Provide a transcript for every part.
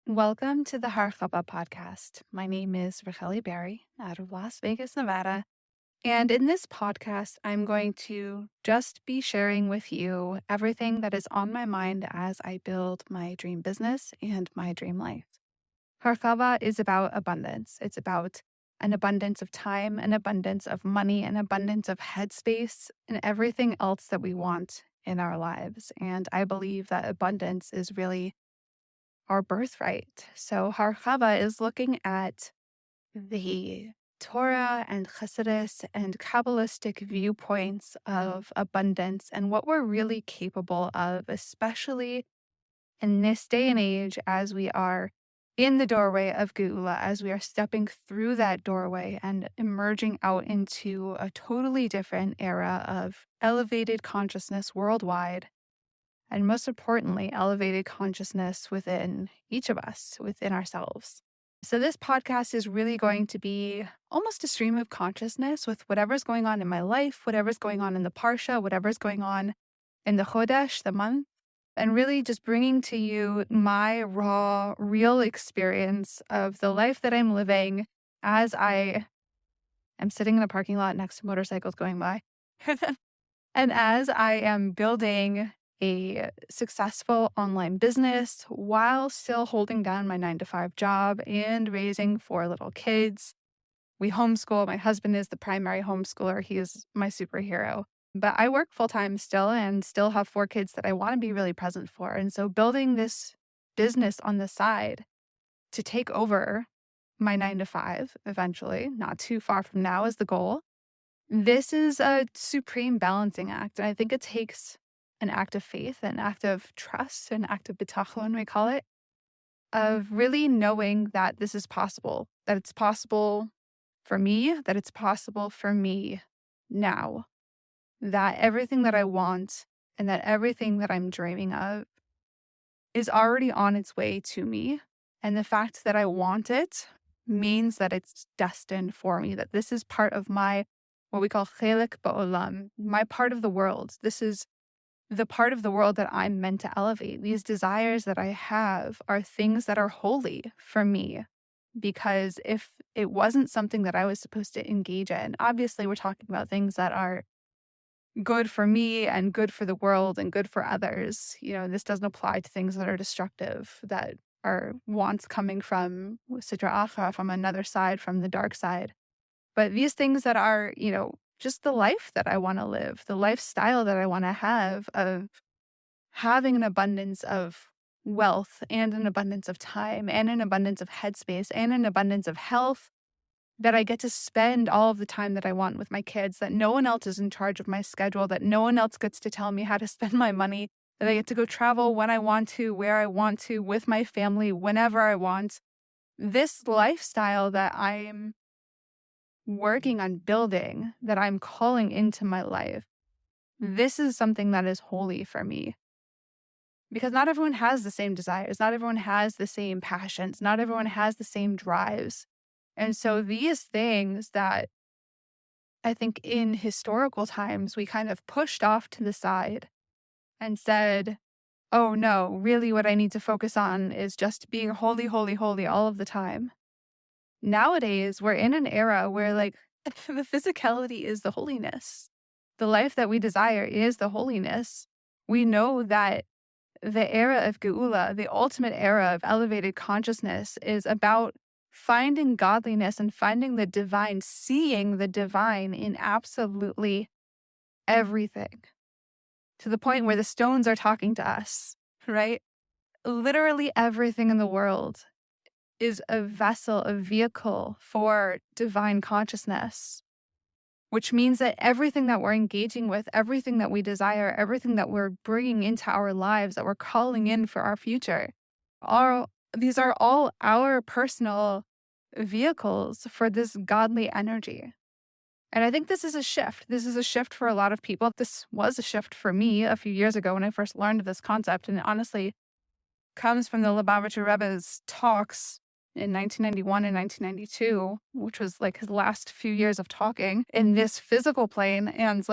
Welcome to the Harchava Podcast. My name is Racheli Berry out of Las Vegas, Nevada. And in this podcast, I'm going to just be sharing with you everything that is on my mind as I build my dream business and my dream life. Harchava is about abundance. It's about an abundance of time, an abundance of money, an abundance of headspace, and everything else that we want in our lives. And I believe that abundance is really our birthright. So Harchava is looking at the Torah and Chassidus and Kabbalistic viewpoints of abundance and what we're really capable of, especially in this day and age as we are in the doorway of Geula, as we are stepping through that doorway and emerging out into a totally different era of elevated consciousness worldwide. And most importantly, elevated consciousness within each of us, within ourselves. So this podcast is really going to be almost a stream of consciousness with whatever's going on in my life, whatever's going on in the Parsha, whatever's going on in the Chodesh, the month, and really just bringing to you my raw, real experience of the life that I'm living as I am sitting in a parking lot next to motorcycles going by. And as I am building a successful online business while still holding down my 9-to-5 job and raising 4 little kids. We homeschool. My husband is the primary homeschooler. He is my superhero. But I work full-time still and still have 4 kids that I want to be really present for. And so building this business on the side to take over my 9-to-5 eventually, not too far from now is the goal. This is a supreme balancing act. And I think it takes an act of faith, an act of trust, an act of bitachon, we call it, of really knowing that this is possible, that it's possible for me, that it's possible for me now, that everything that I want and that everything that I'm dreaming of is already on its way to me. And the fact that I want it means that it's destined for me, that this is part of my, what we call chelek ba'olam, my part of the world. This is the part of the world that I'm meant to elevate. These desires that I have are things that are holy for me, because if it wasn't something that I was supposed to engage in, obviously we're talking about things that are good for me and good for the world and good for others. This doesn't apply to things that are destructive, that are wants coming from Sitra Achra, from another side, from the dark side. But these things that are, just the life that I want to live, the lifestyle that I want to have of having an abundance of wealth and an abundance of time and an abundance of headspace and an abundance of health, that I get to spend all of the time that I want with my kids, that no one else is in charge of my schedule, that no one else gets to tell me how to spend my money, that I get to go travel when I want to, where I want to, with my family, whenever I want. This lifestyle that I'm working on building, that I'm calling into my life, this is something that is holy for me. Because not everyone has the same desires, not everyone has the same passions, not everyone has the same drives. And so these things that I think in historical times we kind of pushed off to the side and said, oh no, really what I need to focus on is just being holy, holy, holy all of the time. Nowadays, we're in an era where the physicality is the holiness. The life that we desire is the holiness. We know that the era of Geula, the ultimate era of elevated consciousness, is about finding godliness and finding the divine, seeing the divine in absolutely everything, to the point where the stones are talking to us, right? Literally everything in the world is a vessel, a vehicle for divine consciousness, which means that everything that we're engaging with, everything that we desire, everything that we're bringing into our lives, that we're calling in for our future, these are all our personal vehicles for this godly energy. And I think this is a shift. This is a shift for a lot of people. This was a shift for me a few years ago when I first learned of this concept. And it honestly comes from the Lubavitcher Rebbe's talks in 1991 and 1992, which was his last few years of talking in this physical plane. And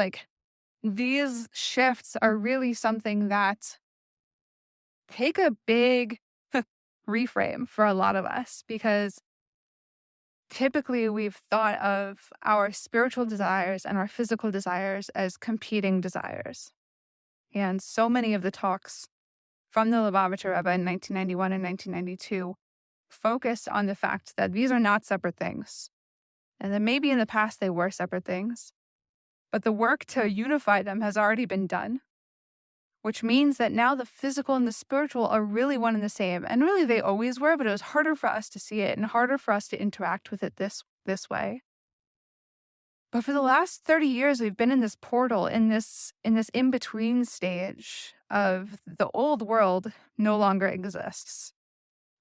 these shifts are really something that take a big reframe for a lot of us, because typically we've thought of our spiritual desires and our physical desires as competing desires. And so many of the talks from the Lubavitcher Rebbe in 1991 and 1992 focused on the fact that these are not separate things. And that maybe in the past they were separate things, but the work to unify them has already been done, which means that now the physical and the spiritual are really one and the same. And really they always were, but it was harder for us to see it and harder for us to interact with it this way. But for the last 30 years, we've been in this portal, in this in-between stage of the old world no longer exists.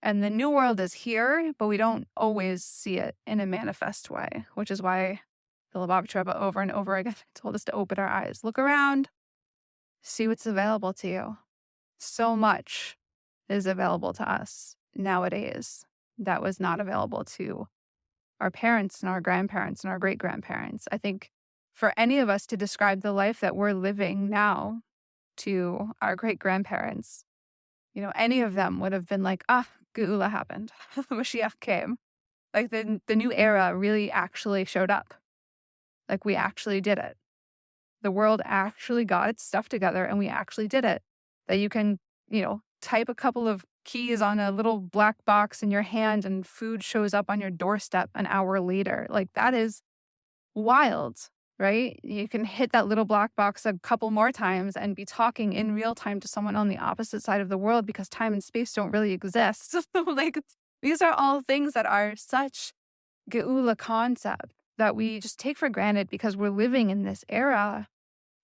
And the new world is here, but we don't always see it in a manifest way, which is why the Lubavitcher Rebbe over and over again told us to open our eyes. Look around, see what's available to you. So much is available to us nowadays that was not available to our parents and our grandparents and our great-grandparents. I think for any of us to describe the life that we're living now to our great-grandparents, any of them would have been like, Geula happened. Mashiach came. Like the new era really actually showed up. Like we actually did it. The world actually got its stuff together and we actually did it. That you can, type a couple of keys on a little black box in your hand and food shows up on your doorstep an hour later. Like that is wild, right? You can hit that little black box a couple more times and be talking in real time to someone on the opposite side of the world because time and space don't really exist. Like these are all things that are such Geula concept that we just take for granted because we're living in this era.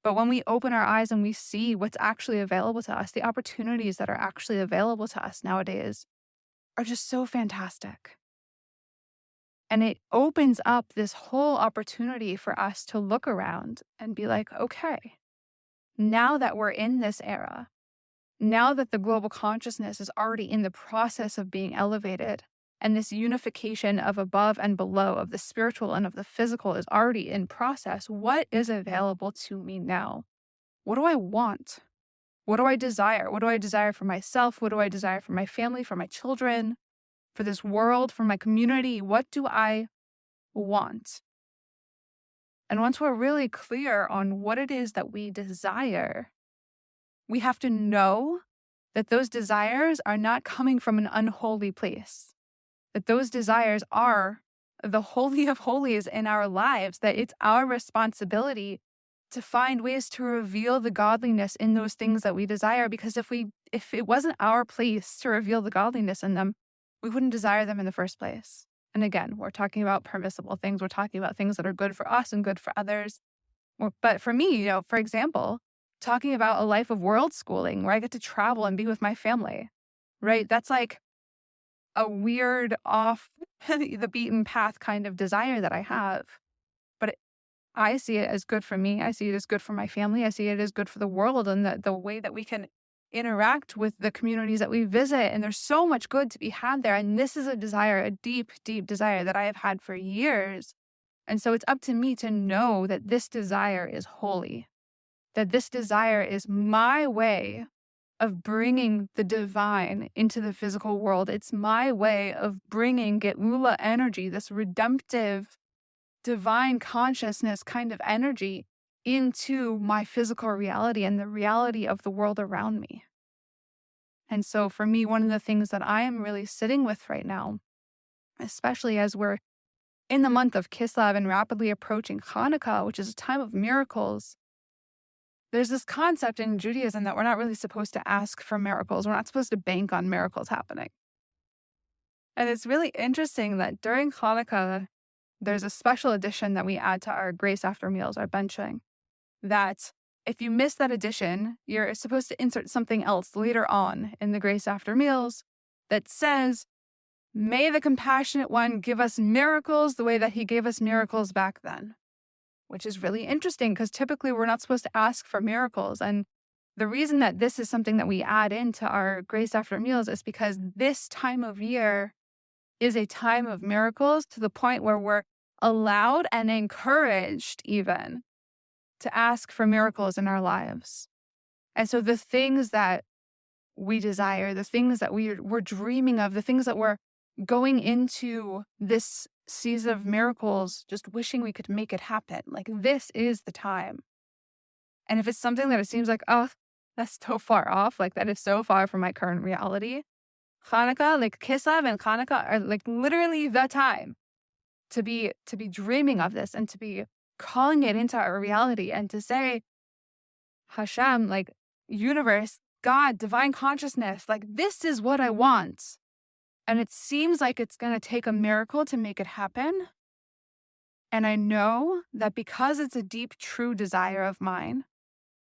But when we open our eyes and we see what's actually available to us, the opportunities that are actually available to us nowadays are just so fantastic. And it opens up this whole opportunity for us to look around and be like, okay, now that we're in this era, now that the global consciousness is already in the process of being elevated, and this unification of above and below, of the spiritual and of the physical is already in process, what is available to me now? What do I want? What do I desire? What do I desire for myself? What do I desire for my family, for my children, for this world, for my community? What do I want? And once we're really clear on what it is that we desire, we have to know that those desires are not coming from an unholy place. That those desires are the holy of holies in our lives, that it's our responsibility to find ways to reveal the godliness in those things that we desire. Because if it wasn't our place to reveal the godliness in them, we wouldn't desire them in the first place. And again, we're talking about permissible things. We're talking about things that are good for us and good for others. But for me, for example, talking about a life of world schooling where I get to travel and be with my family, right? That's like a weird off the beaten path kind of desire that I have. But I see it as good for me. I see it as good for my family. I see it as good for the world and the way that we can interact with the communities that we visit. And there's so much good to be had there. And this is a desire, a deep, deep desire that I have had for years. And so it's up to me to know that this desire is holy, that this desire is my way of bringing the divine into the physical world. It's my way of bringing Geula energy, this redemptive, divine consciousness kind of energy into my physical reality and the reality of the world around me. And so for me, one of the things that I am really sitting with right now, especially as we're in the month of Kislev and rapidly approaching Hanukkah, which is a time of miracles, there's this concept in Judaism that we're not really supposed to ask for miracles. We're not supposed to bank on miracles happening. And it's really interesting that during Hanukkah, there's a special edition that we add to our grace after meals, our benching, that if you miss that edition, you're supposed to insert something else later on in the grace after meals that says, may the compassionate one give us miracles the way that he gave us miracles back then. Which is really interesting because typically we're not supposed to ask for miracles. And the reason that this is something that we add into our grace after meals is because this time of year is a time of miracles to the point where we're allowed and encouraged even to ask for miracles in our lives. And so the things that we desire, the things that we're dreaming of, the things that we're going into this season of miracles, just wishing we could make it happen. Like, this is the time. And if it's something that it seems like, oh, that's so far off, like that is so far from my current reality, Hanukkah, like Kislev and Hanukkah are like literally the time to be dreaming of this and to be calling it into our reality and to say, Hashem, like universe, God, divine consciousness, like this is what I want. And it seems like it's going to take a miracle to make it happen. And I know that because it's a deep, true desire of mine,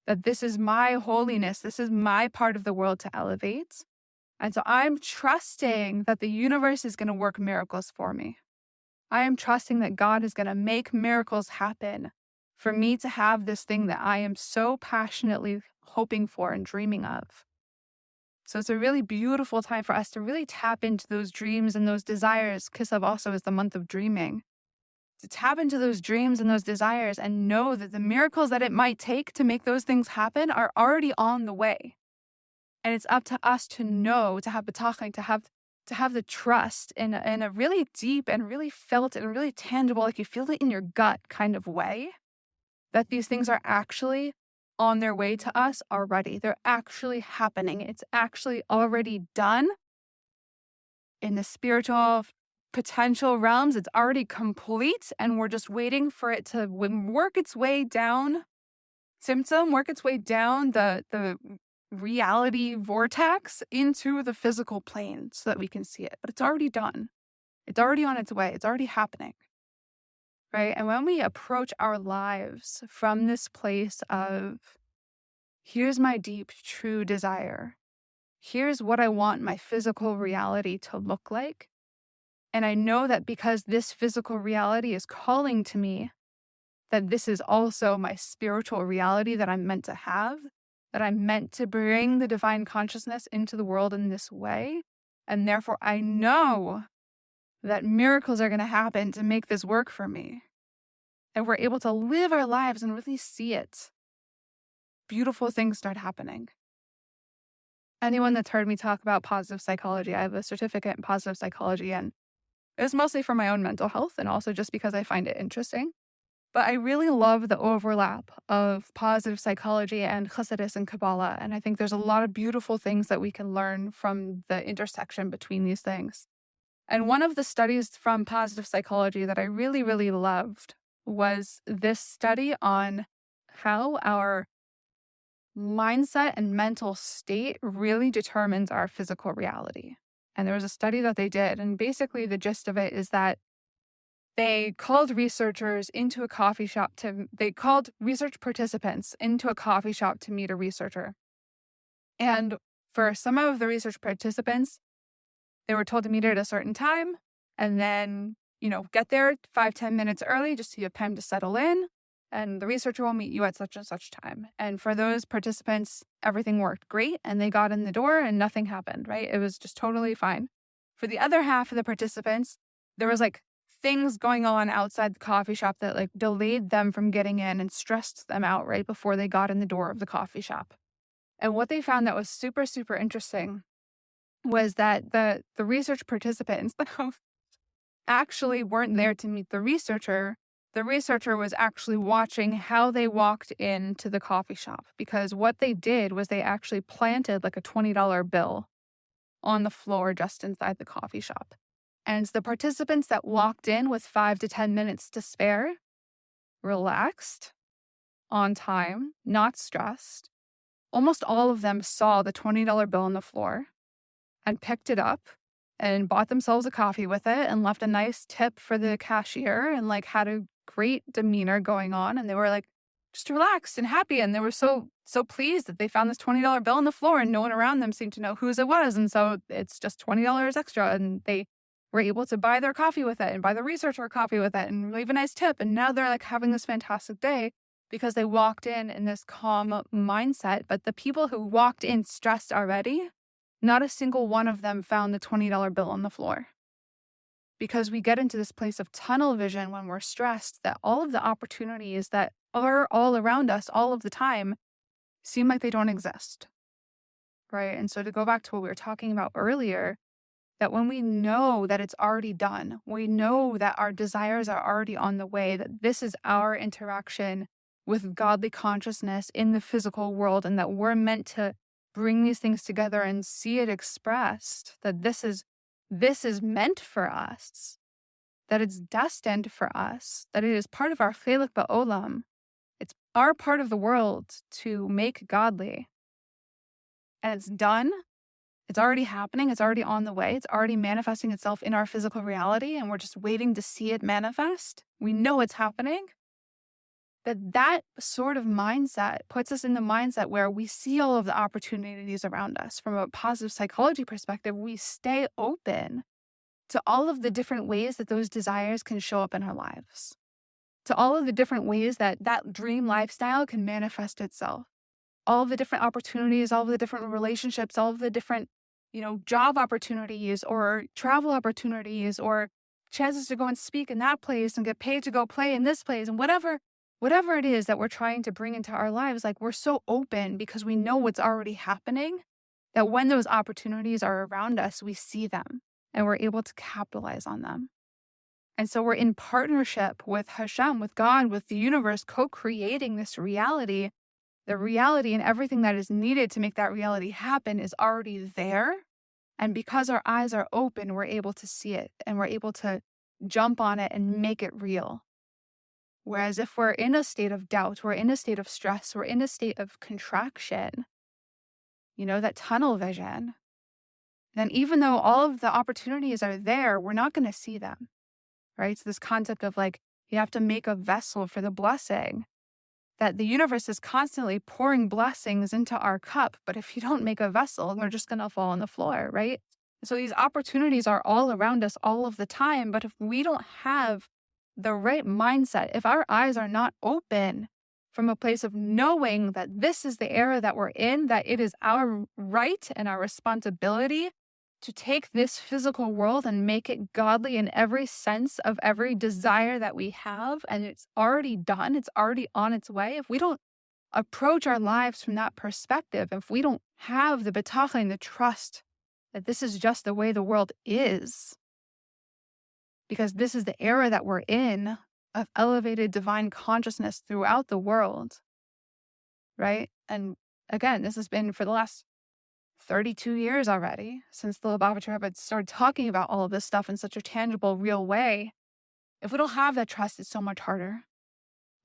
that this is my holiness, this is my part of the world to elevate. And so I'm trusting that the universe is going to work miracles for me. I am trusting that God is going to make miracles happen for me to have this thing that I am so passionately hoping for and dreaming of. So it's a really beautiful time for us to really tap into those dreams and those desires. Kislev also is the month of dreaming. To tap into those dreams and those desires and know that the miracles that it might take to make those things happen are already on the way. And it's up to us to know, to have betachon, to have the trust in a really deep and really felt and really tangible, like you feel it in your gut kind of way, that these things are actually on their way to us already. They're actually happening. It's actually already done in the spiritual potential realms. It's already complete, and we're just waiting for it to work its way down, work its way down the reality vortex into the physical plane so that we can see it. But it's already done. It's already on its way. It's already happening. Right? And when we approach our lives from this place of, here's my deep, true desire. Here's what I want my physical reality to look like. And I know that because this physical reality is calling to me, that this is also my spiritual reality that I'm meant to have, that I'm meant to bring the divine consciousness into the world in this way. And therefore, I know that miracles are going to happen to make this work for me. And we're able to live our lives and really see it. Beautiful things start happening. Anyone that's heard me talk about positive psychology, I have a certificate in positive psychology, and it's mostly for my own mental health and also just because I find it interesting. But I really love the overlap of positive psychology and Chassidus and Kabbalah. And I think there's a lot of beautiful things that we can learn from the intersection between these things. And one of the studies from positive psychology that I really, really loved was this study on how our mindset and mental state really determines our physical reality. And there was a study that they did. And basically the gist of it is that they called researchers into a coffee shop they called research participants into a coffee shop to meet a researcher. And for some of the research participants, they were told to meet at a certain time and then, get there 5-10 minutes early just so you have time to settle in. And the researcher will meet you at such and such time. And for those participants, everything worked great and they got in the door and nothing happened, right? It was just totally fine. For the other half of the participants, there was things going on outside the coffee shop that delayed them from getting in and stressed them out right before they got in the door of the coffee shop. And what they found that was super, super interesting was that the research participants actually weren't there to meet the researcher. The researcher was actually watching how they walked into the coffee shop, because what they did was they actually planted a $20 bill on the floor just inside the coffee shop. And the participants that walked in with 5 to 10 minutes to spare, relaxed, on time, not stressed, almost all of them saw the $20 bill on the floor and picked it up and bought themselves a coffee with it and left a nice tip for the cashier and had a great demeanor going on. And they were just relaxed and happy. And they were so pleased that they found this $20 bill on the floor and no one around them seemed to know whose it was. And so it's just $20 extra. And they were able to buy their coffee with it and buy the researcher coffee with it and leave a nice tip. And now they're having this fantastic day because they walked in this calm mindset. But the people who walked in stressed already, not a single one of them found the $20 bill on the floor. Because we get into this place of tunnel vision when we're stressed, that all of the opportunities that are all around us all of the time seem like they don't exist. right? And so to go back to what we were talking about earlier, that when we know that it's already done, we know that our desires are already on the way, that this is our interaction with godly consciousness in the physical world, and that we're meant to bring these things together and see it expressed, that this is meant for us, that it's destined for us, that it is part of our chelik ba'olam. It's our part of the world to make godly. And it's done. It's already happening. It's already on the way. It's already manifesting itself in our physical reality, and we're just waiting to see it manifest. We know it's happening. That sort of mindset puts us in the mindset where we see all of the opportunities around us. From a positive psychology perspective, we stay open to all of the different ways that those desires can show up in our lives, to all of the different ways that that dream lifestyle can manifest itself, all of the different opportunities, all of the different relationships, all of the different, job opportunities or travel opportunities or chances to go and speak in that place and get paid to go play in this place, and whatever it is that we're trying to bring into our lives. Like, we're so open because we know what's already happening, that when those opportunities are around us, we see them and we're able to capitalize on them. And so we're in partnership with Hashem, with God, with the universe, co-creating this reality. The reality and everything that is needed to make that reality happen is already there. And because our eyes are open, we're able to see it and we're able to jump on it and make it real. Whereas if we're in a state of doubt, we're in a state of stress, we're in a state of contraction, that tunnel vision, then even though all of the opportunities are there, we're not going to see them, right? It's this concept of like, you have to make a vessel for the blessing, that the universe is constantly pouring blessings into our cup. But if you don't make a vessel, they're just going to fall on the floor, right? So these opportunities are all around us all of the time. But if we don't have the right mindset, if our eyes are not open from a place of knowing that this is the era that we're in, that it is our right and our responsibility to take this physical world and make it godly in every sense of every desire that we have, and it's already done, it's already on its way. If we don't approach our lives from that perspective, if we don't have the bitachon, the trust that this is just the way the world is, because this is the era that we're in of elevated divine consciousness throughout the world, right? And again, this has been for the last 32 years already since the Lubavitcher Rebbe started talking about all of this stuff in such a tangible, real way. If we don't have that trust, it's so much harder.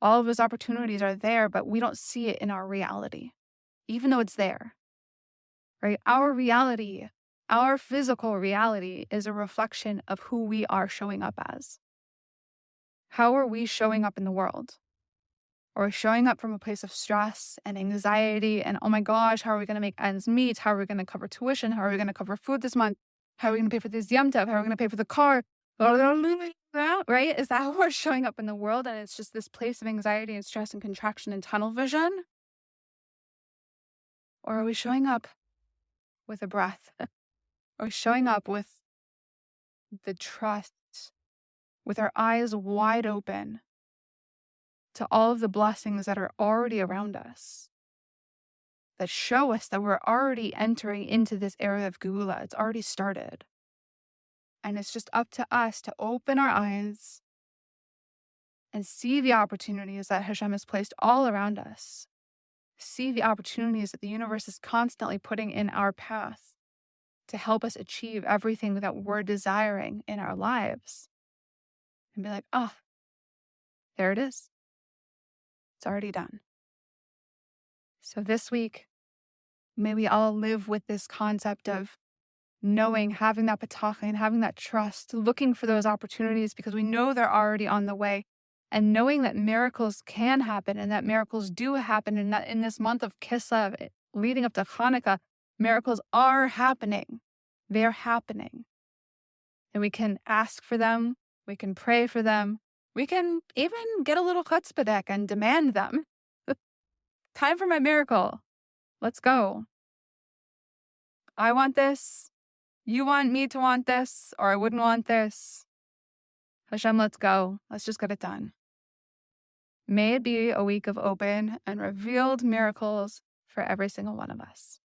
All of those opportunities are there, but we don't see it in our reality, even though it's there, right? Our reality, our physical reality, is a reflection of who we are showing up as. How are we showing up in the world? Or showing up from a place of stress and anxiety and, oh my gosh, how are we going to make ends meet? How are we going to cover tuition? How are we going to cover food this month? How are we going to pay for this Yom Tov? How are we going to pay for the car? Right? Is that how we're showing up in the world? And it's just this place of anxiety and stress and contraction and tunnel vision? Or are we showing up with a breath? Or showing up with the trust, with our eyes wide open to all of the blessings that are already around us, that show us that we're already entering into this era of Geula. It's already started. And it's just up to us to open our eyes and see the opportunities that Hashem has placed all around us. See the opportunities that the universe is constantly putting in our path to help us achieve everything that we're desiring in our lives. And be like, oh, there it is. It's already done. So this week, may we all live with this concept of knowing, having that bitachon, having that trust, looking for those opportunities because we know they're already on the way, and knowing that miracles can happen and that miracles do happen, and that in this month of Kislev, leading up to Hanukkah, miracles are happening. They're happening. And we can ask for them. We can pray for them. We can even get a little chutzpah and demand them. Time for my miracle. Let's go. I want this. You want me to want this, or I wouldn't want this. Hashem, let's go. Let's just get it done. May it be a week of open and revealed miracles for every single one of us.